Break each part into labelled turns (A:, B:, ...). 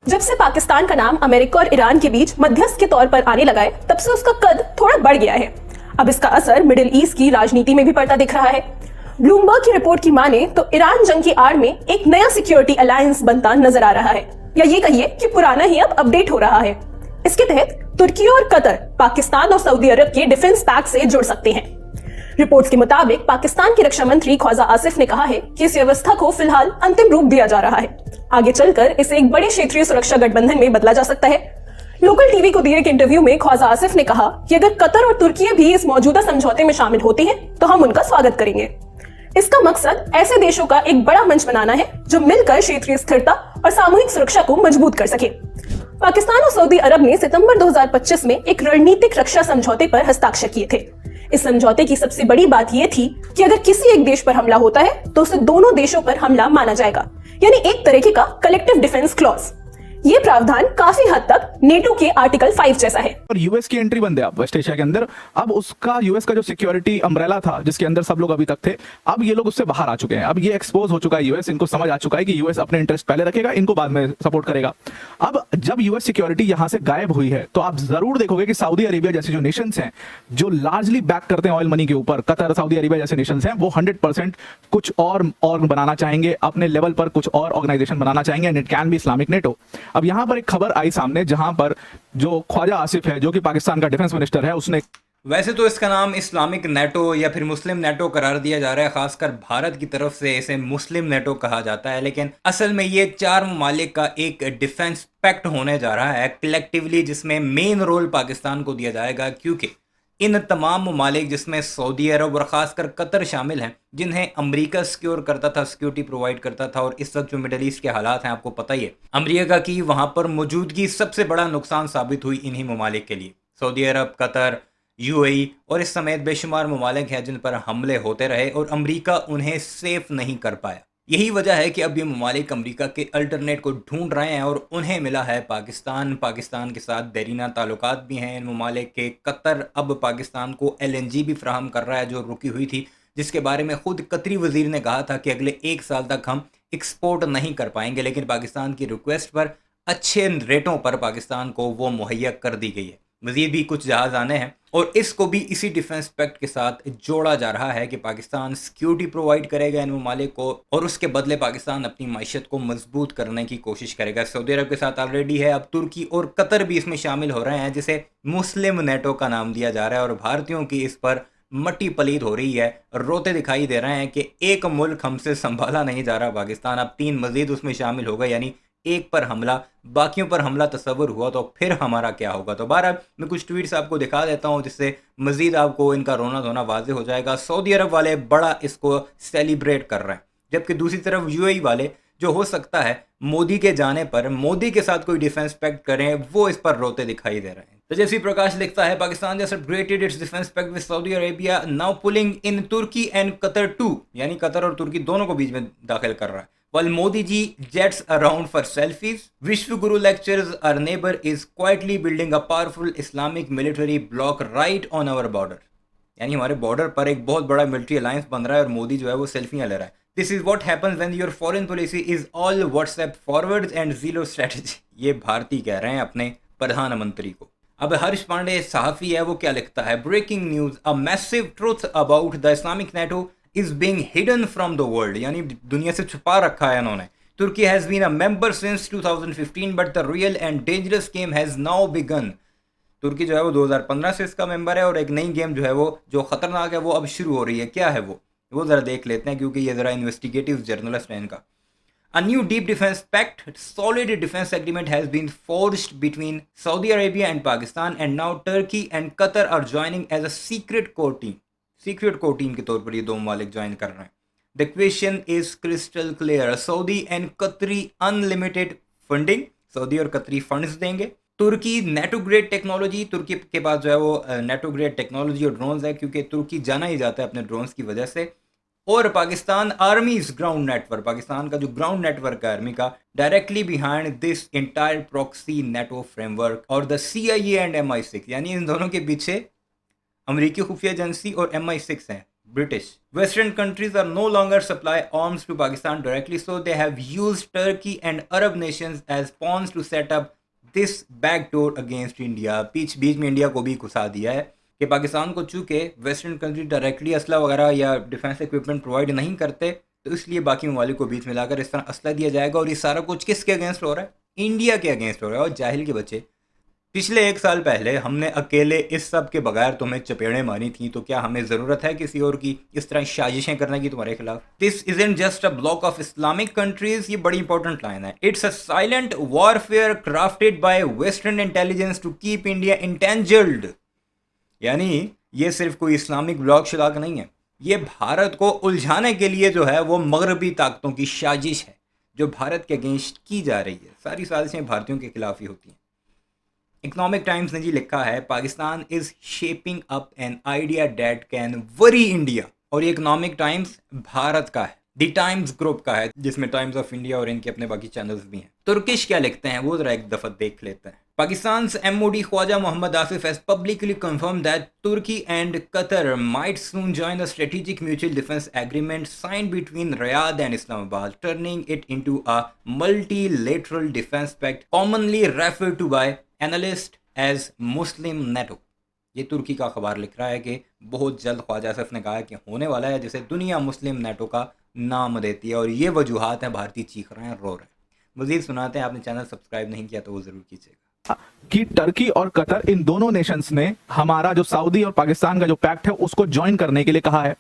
A: जब से पाकिस्तान का नाम अमेरिका और ईरान के बीच मध्यस्थ के तौर पर आने लगा है, तब से उसका कद थोड़ा बढ़ गया है। अब इसका असर मिडिल ईस्ट की राजनीति में भी पड़ता दिख रहा है। ब्लूमबर्ग की रिपोर्ट की माने तो ईरान जंग की आड़ में एक नया सिक्योरिटी अलायंस बनता नजर आ रहा है, या ये कहिए कि पुराना ही अब अपडेट हो रहा है। इसके तहत तुर्की और कतर पाकिस्तान और सऊदी अरब के डिफेंस पैक्ट से जुड़ सकते हैं। रिपोर्ट्स के मुताबिक पाकिस्तान के रक्षा मंत्री ख्वाजा आसिफ ने कहा है कि इस व्यवस्था को फिलहाल अंतिम रूप दिया जा रहा है। आगे चलकर इसे एक बड़े क्षेत्रीय सुरक्षा गठबंधन में बदला जा सकता है। लोकल टीवी को दिए एक इंटरव्यू में ख्वाजा आसिफ ने कहा कि अगर कतर और तुर्की भी इस मौजूदा समझौते में शामिल होती हैं, तो हम उनका स्वागत करेंगे। इसका मकसद ऐसे देशों का एक बड़ा मंच बनाना है जो मिलकर क्षेत्रीय स्थिरता और सामूहिक सुरक्षा को मजबूत कर सके। पाकिस्तान और सऊदी अरब ने सितंबर 2025 में एक रणनीतिक रक्षा समझौते पर हस्ताक्षर किए थे। इस समझौते की सबसे बड़ी बात यह थी कि अगर किसी एक देश पर हमला होता है तो उसे दोनों देशों पर हमला माना जाएगा, यानी एक तरीके का कलेक्टिव डिफेंस क्लॉज। ये प्रावधान काफी हद तक नेटो के आर्टिकल 5 जैसा है।
B: और यूएस की एंट्री बंद है अब वेस्ट एशिया के अंदर। अब उसका यूएस का जो सिक्योरिटी अम्ब्रेला था जिसके अंदर सब लोग अभी तक थे, अब ये लोग उससे बाहर आ चुके हैं। अब ये एक्सपोज हो चुका है यूएस, इनको समझ आ चुका है कि यूएस अपने इंटरेस्ट पहले रखेगा, इनको बाद में सपोर्ट करेगा। अब जब यूएस सिक्योरिटी यहां से गायब हुई है तो आप जरूर देखोगे कि सऊदी अरेबिया जैसे जो नेशंस हैं जो लार्जली बैक करते हैं ऑयल मनी के ऊपर, कतर, सऊदी अरेबिया जैसे नेशंस हैं, वो 100% कुछ और बनाना चाहेंगे, अपने लेवल पर कुछ और ऑर्गेनाइजेशन बनाना चाहेंगे, and it can be Islamic NATO. अब यहां पर एक खबर आई सामने जहां पर जो ख्वाजा आसिफ है जो कि पाकिस्तान का डिफेंस मिनिस्टर है, उसने
C: वैसे तो इसका नाम इस्लामिक नेटो या फिर मुस्लिम नेटो करार दिया जा रहा है, खासकर भारत की तरफ से इसे मुस्लिम नेटो कहा जाता है, लेकिन असल में ये 4 ममालिक का एक डिफेंस पैक्ट होने जा रहा है कलेक्टिवली, जिसमें मेन रोल पाकिस्तान को दिया जाएगा, क्योंकि इन तमाम ममालिक जिसमें सऊदी अरब और ख़ासकर कतर शामिल हैं, जिन्हें अमेरिका सिक्योर करता था, सिक्योरिटी प्रोवाइड करता था, और इस वक्त जो मिडल ईस्ट के हालात हैं आपको पता ही है, अमेरिका की वहाँ पर मौजूदगी सबसे बड़ा नुकसान साबित हुई इन्हीं ममालिक के लिए। सऊदी अरब, कतर, यूएई और इस समेत बेशुमार ममालिक हैं जिन पर हमले होते रहे और अमेरिका उन्हें सेफ नहीं कर पाया। यही वजह है कि अब ये ममालिक अमेरिका के अल्टरनेट को ढूंढ रहे हैं और उन्हें मिला है पाकिस्तान। पाकिस्तान के साथ देरीना ताल्लुकात भी हैं इन ममालिक के। कतर अब पाकिस्तान को LNG भी फ्राहम कर रहा है जो रुकी हुई थी, जिसके बारे में खुद कतरी वजीर ने कहा था कि अगले 1 साल तक हम एक्सपोर्ट नहीं कर पाएंगे, लेकिन पाकिस्तान की रिक्वेस्ट पर अच्छे रेटों पर पाकिस्तान को वो मुहैया कर दी गई है। मज़ीद भी कुछ जहाज़ आने हैं और इसको भी इसी डिफेंस पैक्ट के साथ जोड़ा जा रहा है कि पाकिस्तान सिक्योरिटी प्रोवाइड करेगा इन ममालिक को और उसके बदले पाकिस्तान अपनी मायशत को मजबूत करने की कोशिश करेगा। सऊदी अरब के साथ ऑलरेडी है, अब तुर्की और कतर भी इसमें शामिल हो रहे हैं, जिसे मुस्लिम नेटो का नाम दिया जा रहा है, और भारतीयों की इस पर मट्टी पलीद हो रही है, रोते दिखाई दे रहे हैं कि एक मुल्क हमसे संभाला नहीं जा रहा पाकिस्तान, अब 3 मजीद उसमें शामिल हो गए, यानी एक पर हमला, बाकियों पर हमला तस्वुर हुआ तो फिर हमारा क्या होगा। तो बहरहाल मैं कुछ ट्वीट्स आपको दिखा देता हूं जिससे मजीद आपको इनका रोना धोना वाज़ेह हो जाएगा। सऊदी अरब वाले बड़ा इसको सेलिब्रेट कर रहे हैं, जबकि दूसरी तरफ यूएई वाले जो हो सकता है मोदी के जाने पर मोदी के साथ कोई डिफेंस पैक्ट करें, वो इस पर रोते दिखाई दे रहे हैं। तो जैसे प्रकाश लिखता है, पाकिस्तान जैसे upgraded its defence pact with Saudi Arabia, now pulling in Turkey and Qatar too, यानी कतर और तुर्की दोनों को बीच में दाखिल कर रहा है। While Modi ji jets around for selfies, Vishwaguru lectures our neighbor is quietly building a powerful Islamic military bloc right on our border. यानी हमारे बॉर्डर पर एक बहुत बड़ा मिलिट्री अलायंस बन रहा है और मोदी जो है वो सेल्फियां ले रहा है। This is what happens when your foreign policy is all WhatsApp forwards and zero strategy. ये भारती कह रहे हैं अपने प्रधानमंत्री को। अब हर्ष पांडे सहाफ़ी है, वो क्या लिखता है, breaking news, a massive truth about the Islamic NATO is being hidden from the world, यानी दुनिया से छुपा रखा है इन्होंने। तुर्की has been a member since 2015 but the real and dangerous game has now begun. तुर्की जो है वो 2015 से इसका मेंबर है और एक नई गेम जो है वो जो खतरनाक है वो अब शुरू हो रही है। क्या है वो ज़रा देख लेते हैं, क्योंकि ये ज़रा इन्वेस्टिगेटिव जर्नलिस्ट है इनका। A new deep defense pact, solid defense agreement has been forged between Saudi Arabia and Pakistan, and now Turkey and Qatar are joining as a secret core team. Secret core team के तौर पर ये 2 ममालिक join कर रहे हैं। The question is crystal clear, Saudi and कतरी unlimited funding, Saudi और कतरी फंड्स देंगे। तुर्की नेटो ग्रेड टेक्नोलॉजी, तुर्की के पास जो है वो नेटो ग्रेड टेक्नोलॉजी और ड्रोन्स है, क्योंकि तुर्की जाना ही जाता है अपने ड्रोन्स की वजह से। और पाकिस्तान आर्मीज ग्राउंड नेटवर्क, पाकिस्तान का जो ग्राउंड नेटवर्क है आर्मी का, directly behind this entire proxy NATO framework, और द CIA एंड MI6, यानी इन दोनों के पीछे अमेरिकी खुफिया एजेंसी और MI6 हैं। British. Western countries are no longer supply arms to Pakistan directly, so they have used Turkey and Arab nations as pawns to set up this backdoor against India. बीच में India को भी घुसा दिया है कि पाकिस्तान को चूँकि वेस्टर्न कंट्री डायरेक्टली असला वगैरह या डिफेंस इक्विपमेंट प्रोवाइड नहीं करते, तो इसलिए बाकी ममालिक को बीच मिलाकर इस तरह असला दिया जाएगा। और ये सारा कुछ किसके अगेंस्ट हो रहा है? इंडिया के अगेंस्ट हो रहा है। और जाहिल के बच्चे, पिछले 1 साल पहले हमने अकेले इस सब के बगैर तुम्हें चपेड़ें मारी थी, तो क्या हमें ज़रूरत है किसी और की इस तरह साजिशें करने की तुम्हारे खिलाफ? This isn't just a block of Islamic countries, ये बड़ी इंपॉर्टेंट लाइन है। It's a silent warfare crafted by western intelligence to keep India entangled. यानी ये सिर्फ कोई इस्लामिक ब्लॉक शलाक नहीं है, ये भारत को उलझाने के लिए जो है वो मगरबी ताकतों की साजिश है जो भारत के अगेंस्ट की जा रही है। सारी साजिशें भारतीयों के खिलाफ ही होती हैं। इकोनॉमिक टाइम्स ने जी लिखा है, Pakistan is shaping up an idea that can worry India. और ये इकोनॉमिक टाइम्स भारत का है, द टाइम्स ग्रुप का है, जिसमें टाइम्स ऑफ इंडिया और इनके अपने बाकी चैनल्स भी हैं। तुर्किश क्या लिखते हैं वो जरा एक दफा देख लेते हैं। Pakistan's MOD Khwaja Mohammad Asif has publicly confirmed that Turkey and Qatar might soon join a strategic mutual defense agreement signed between Riyadh and Islamabad, turning it into a multilateral defense pact commonly referred to by analysts as Muslim NATO. ये तुर्की का अखबार लिख रहा है कि बहुत जल्द ख्वाजा आसिफ ने कहा है कि होने वाला है, जिसे दुनिया मुस्लिम नेटो का नाम देती है। और ये वजूहात हैं, भारतीय चीख रहे हैं, रो रहे हैं। मजीद सुनाते हैं। आपने चैनल सब्सक्राइब नहीं किया तो वो ज़रूर कीजिएगा।
B: कि टर्की और कतर इन दोनों नेशंस ने हमारा जो सऊदी और पाकिस्तान का जो पैक्ट है उसको ज्वाइन करने के लिए कहा है।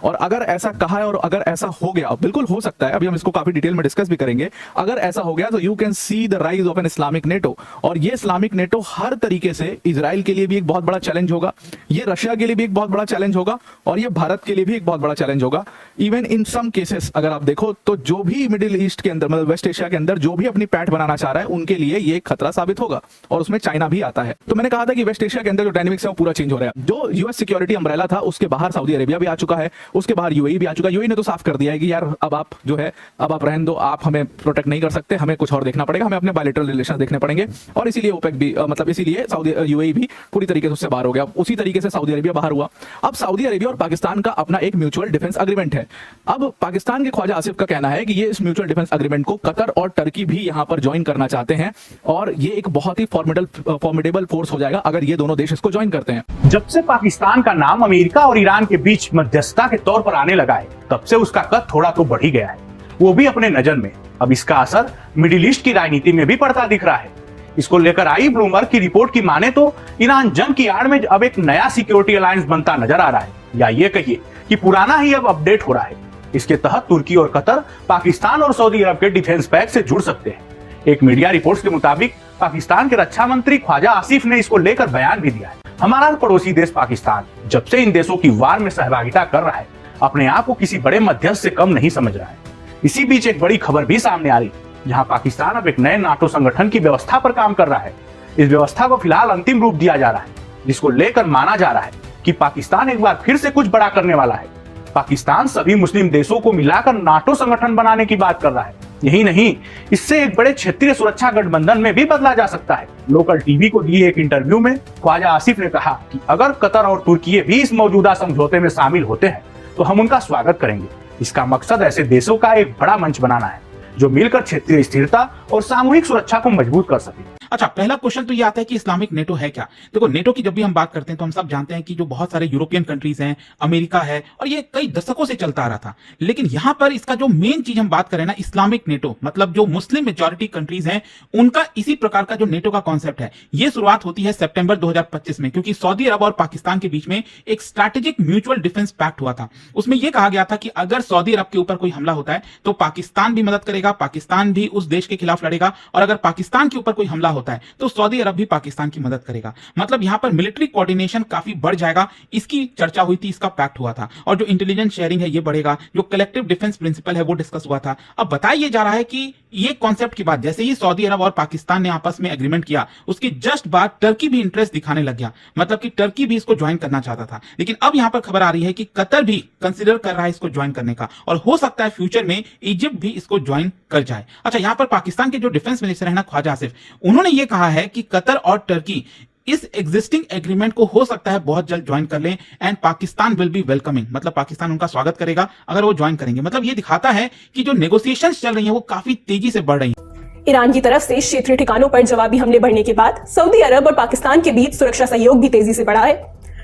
B: और अगर ऐसा कहा है और अगर ऐसा हो गया, बिल्कुल हो सकता है, अभी हम इसको काफी डिटेल में डिस्कस भी करेंगे, अगर ऐसा हो गया तो you can see the rise of an Islamic NATO. और ये इस्लामिक नेटो हर तरीके से इजराइल के लिए भी एक बहुत बड़ा चैलेंज होगा, ये रशिया के लिए भी एक बहुत बड़ा चैलेंज होगा, और ये भारत के लिए भी एक बहुत बड़ा चैलेंज होगा। इवन इन सम केसेस अगर आप देखो तो जो भी मिडिल ईस्ट के अंदर, मतलब वेस्ट एशिया के अंदर जो भी अपनी पैठ बनाना चाह रहा है उनके लिए ये एक खतरा साबित होगा। और उसमें चाइना भी आता है। तो मैंने कहा था कि वेस्ट एशिया के अंदर जो डायनामिक्स है वो पूरा चेंज हो रहा है। जो यूएस सिक्योरिटी अम्ब्रेला था उसके बाहर सऊदी अरेबिया भी आ चुका है, उसके बाहर यूएई भी आ चुका है। यूएई ने तो साफ कर दिया है कि यार अब आप जो है अब आप रहने दो, आप हमें प्रोटेक्ट नहीं कर सकते, हमें कुछ और देखना पड़ेगा, हमें अपने बायलैटरल रिलेशन देखने पड़ेंगे। और इसीलिए ओपेक भी मतलब इसीलिए सऊदी यूएई भी पूरी तरीके से उससे बाहर हो गया। उसी तरीके से सऊदी अरेबिया बाहर हुआ। अब सऊदी अरेबिया और पाकिस्तान का अपना एक म्यूचुअल डिफेंस एग्रीमेंट है। अब पाकिस्तान के ख्वाजा आसिफ का कहना है कि ये इस म्यूचुअल डिफेंस एग्रीमेंट को कतर और टर्की भी यहां पर ज्वाइन करना चाहते हैं, और ये एक बहुत ही फॉर्मिडेबल फोर्स हो जाएगा अगर ये दोनों देश इसको ज्वाइन करते हैं।
D: जब से पाकिस्तान का नाम अमेरिका और ईरान के बीच मध्यस्थता के तौर पर आने लगा है, तब से उसका कद थोड़ा तो बढ़ ही गया है, वो भी अपने नजर में। अब इसका असर मिडिल ईस्ट की राजनीति में भी पड़ता दिख रहा है। इसको लेकर आई ब्लूमबर्ग की रिपोर्ट की माने तो ईरान जंग की आड़ में अब एक नया सिक्योरिटी अलायंस बनता नजर आ रहा है, या ये कहिए कि पुराना ही अब अपडेट हो रहा है। इसके तहत तुर्की और कतर पाकिस्तान और सऊदी अरब के डिफेंस पैक्ट से जुड़ सकते हैं। एक मीडिया रिपोर्ट्स के मुताबिक पाकिस्तान के रक्षा मंत्री ख्वाजा आसिफ ने इसको लेकर बयान भी दिया है। हमारा पड़ोसी देश पाकिस्तान जब से इन देशों की वार में सहभागिता कर रहा है, अपने आप को किसी बड़े मध्यस्थ से कम नहीं समझ रहा है। इसी बीच एक बड़ी खबर भी सामने आ रही, जहां पाकिस्तान अब एक नए नाटो संगठन की व्यवस्था पर काम कर रहा है। इस व्यवस्था को फिलहाल अंतिम रूप दिया जा रहा है, जिसको लेकर माना जा रहा है कि पाकिस्तान एक बार फिर से कुछ बड़ा करने वाला है। पाकिस्तान सभी मुस्लिम देशों को मिलाकर नाटो संगठन बनाने की बात कर रहा है। यही नहीं, इससे एक बड़े क्षेत्रीय सुरक्षा गठबंधन में भी बदला जा सकता है। लोकल टीवी को दिए एक इंटरव्यू में ख्वाजा आसिफ ने कहा कि अगर कतर और तुर्की भी इस मौजूदा समझौते में शामिल होते हैं तो हम उनका स्वागत करेंगे। इसका मकसद ऐसे देशों का एक बड़ा मंच बनाना है जो मिलकर क्षेत्रीय स्थिरता और सामूहिक सुरक्षा को मजबूत कर सके।
E: अच्छा, पहला क्वेश्चन तो ये आता है कि इस्लामिक नेटो है क्या। देखो, नेटो की जब भी हम बात करते हैं तो हम सब जानते हैं कि जो बहुत सारे यूरोपियन कंट्रीज हैं, अमेरिका है, और ये कई दशकों से चलता आ रहा था। लेकिन यहां पर इसका जो मेन चीज हम बात करें ना, इस्लामिक नेटो, मतलब जो मुस्लिम मेजॉरिटी कंट्रीज हैं उनका इसी प्रकार का जो नेटो का कॉन्सेप्ट है, ये शुरुआत होती है सितंबर 2025 में, क्योंकि सऊदी अरब और पाकिस्तान के बीच में एक स्ट्रैटेजिक म्यूचुअल डिफेंस पैक्ट हुआ था। उसमें यह कहा गया था कि अगर सऊदी अरब के ऊपर कोई हमला होता है तो पाकिस्तान भी मदद करेगा, पाकिस्तान भी उस देश के खिलाफ लड़ेगा, और अगर पाकिस्तान के ऊपर कोई हमला होता है तो सऊदी अरब भी पाकिस्तान की मदद करेगा। मतलब यहां पर मिलिट्री कोऑर्डिनेशन काफी बढ़ जाएगा, इसकी चर्चा हुई थी, इसका पैक्ट हुआ था। और जो इंटेलिजेंस शेयरिंग है ये बढ़ेगा, जो कलेक्टिव डिफेंस प्रिंसिपल है वो डिस्कस हुआ था। अब बताया जा रहा है कि ये कॉन्सेप्ट के बाद जैसे ही सऊदी अरब और पाकिस्तान ने आपस में एग्रीमेंट किया, उसके जस्ट बाद टर्की भी इंटरेस्ट दिखाने लग गया, मतलब कि टर्की भी इसको ज्वाइन करना चाहता था। लेकिन अब यहां पर खबर आ रही है कि कतर भी कंसीडर कर रहा है इसको ज्वाइन करने का, और हो सकता है फ्यूचर में इजिप्ट भी इसको ज्वाइन कर जाए। अच्छा, यहां पर पाकिस्तान के जो डिफेंस मिनिस्टर है ना ख्वाजा आसिफ, उन्होंने ये कहा है कि कतर और टर्की इस एग्जिस्टिंग एग्रीमेंट को हो सकता है बहुत जल्द ज्वाइन कर लें and Pakistan will be welcoming, मतलब पाकिस्तान उनका स्वागत करेगा अगर वो ज्वाइन करेंगे। मतलब ये दिखाता है कि जो नेगोशिएशंस चल रही हैं वो काफी तेजी से बढ़ रही हैं।
A: ईरान की तरफ से क्षेत्रीय ठिकानों पर जवाबी हमले बढ़ने के बाद सऊदी अरब और पाकिस्तान के बीच सुरक्षा सहयोग भी तेजी से बढ़ा है।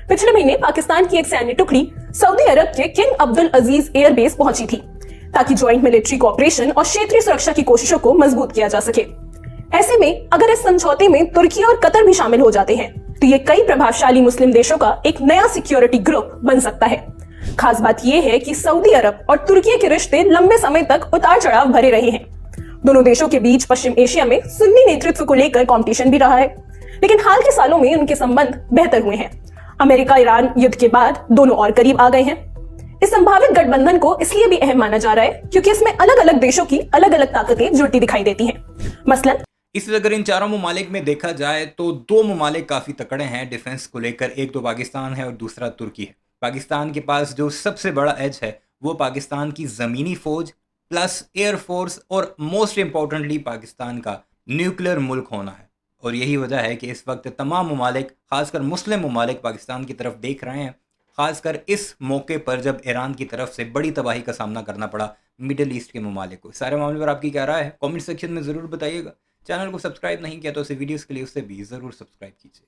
A: पिछले महीने पाकिस्तान की एक सैन्य टुकड़ी सऊदी अरब के किंग अब्दुल अजीज एयरबेस पहुंची थी ताकि ज्वाइंट मिलिट्री कोऑपरेशन और क्षेत्रीय सुरक्षा की कोशिशों को मजबूत किया जा सके। ऐसे में अगर इस समझौते में तुर्की और कतर भी शामिल हो जाते हैं तो ये कई प्रभावशाली मुस्लिम देशों का एक नया सिक्योरिटी ग्रुप बन सकता है। खास बात यह है कि सऊदी अरब और तुर्की के रिश्ते लंबे समय तक उतार चढ़ाव भरे रहे हैं। दोनों देशों के बीच पश्चिम एशिया में सुन्नी नेतृत्व को लेकर कंपटीशन भी रहा है, लेकिन हाल के सालों में उनके संबंध बेहतर हुए हैं। अमेरिका ईरान युद्ध के बाद दोनों और करीब आ गए हैं। इस संभावित गठबंधन को इसलिए भी अहम माना जा रहा है क्योंकि इसमें अलग अलग देशों की अलग अलग ताकतें जुड़ती दिखाई देती हैं। मसलन
C: इसलिए अगर इन चारों ममालिक में देखा जाए तो दो ममालिक काफ़ी तकड़े हैं डिफेंस को लेकर। एक तो पाकिस्तान है और दूसरा तुर्की है। पाकिस्तान के पास जो सबसे बड़ा एज है वो पाकिस्तान की ज़मीनी फ़ौज प्लस एयर फोर्स और मोस्ट इम्पॉर्टेंटली पाकिस्तान का न्यूक्लियर मुल्क होना है। और यही वजह है कि इस वक्त तमाम ममालिक, खासकर मुस्लिम ममालिक, पाकिस्तान की तरफ देख रहे हैं, खासकर इस मौके पर जब ईरान की तरफ से बड़ी तबाही का सामना करना पड़ा मिडिल ईस्ट के ममालिक को। सारे मामले पर आपकी क्या राय है कमेंट सेक्शन में ज़रूर बताइएगा। चैनल को सब्सक्राइब नहीं किया तो इसे वीडियोस के लिए उससे भी ज़रूर सब्सक्राइब कीजिए।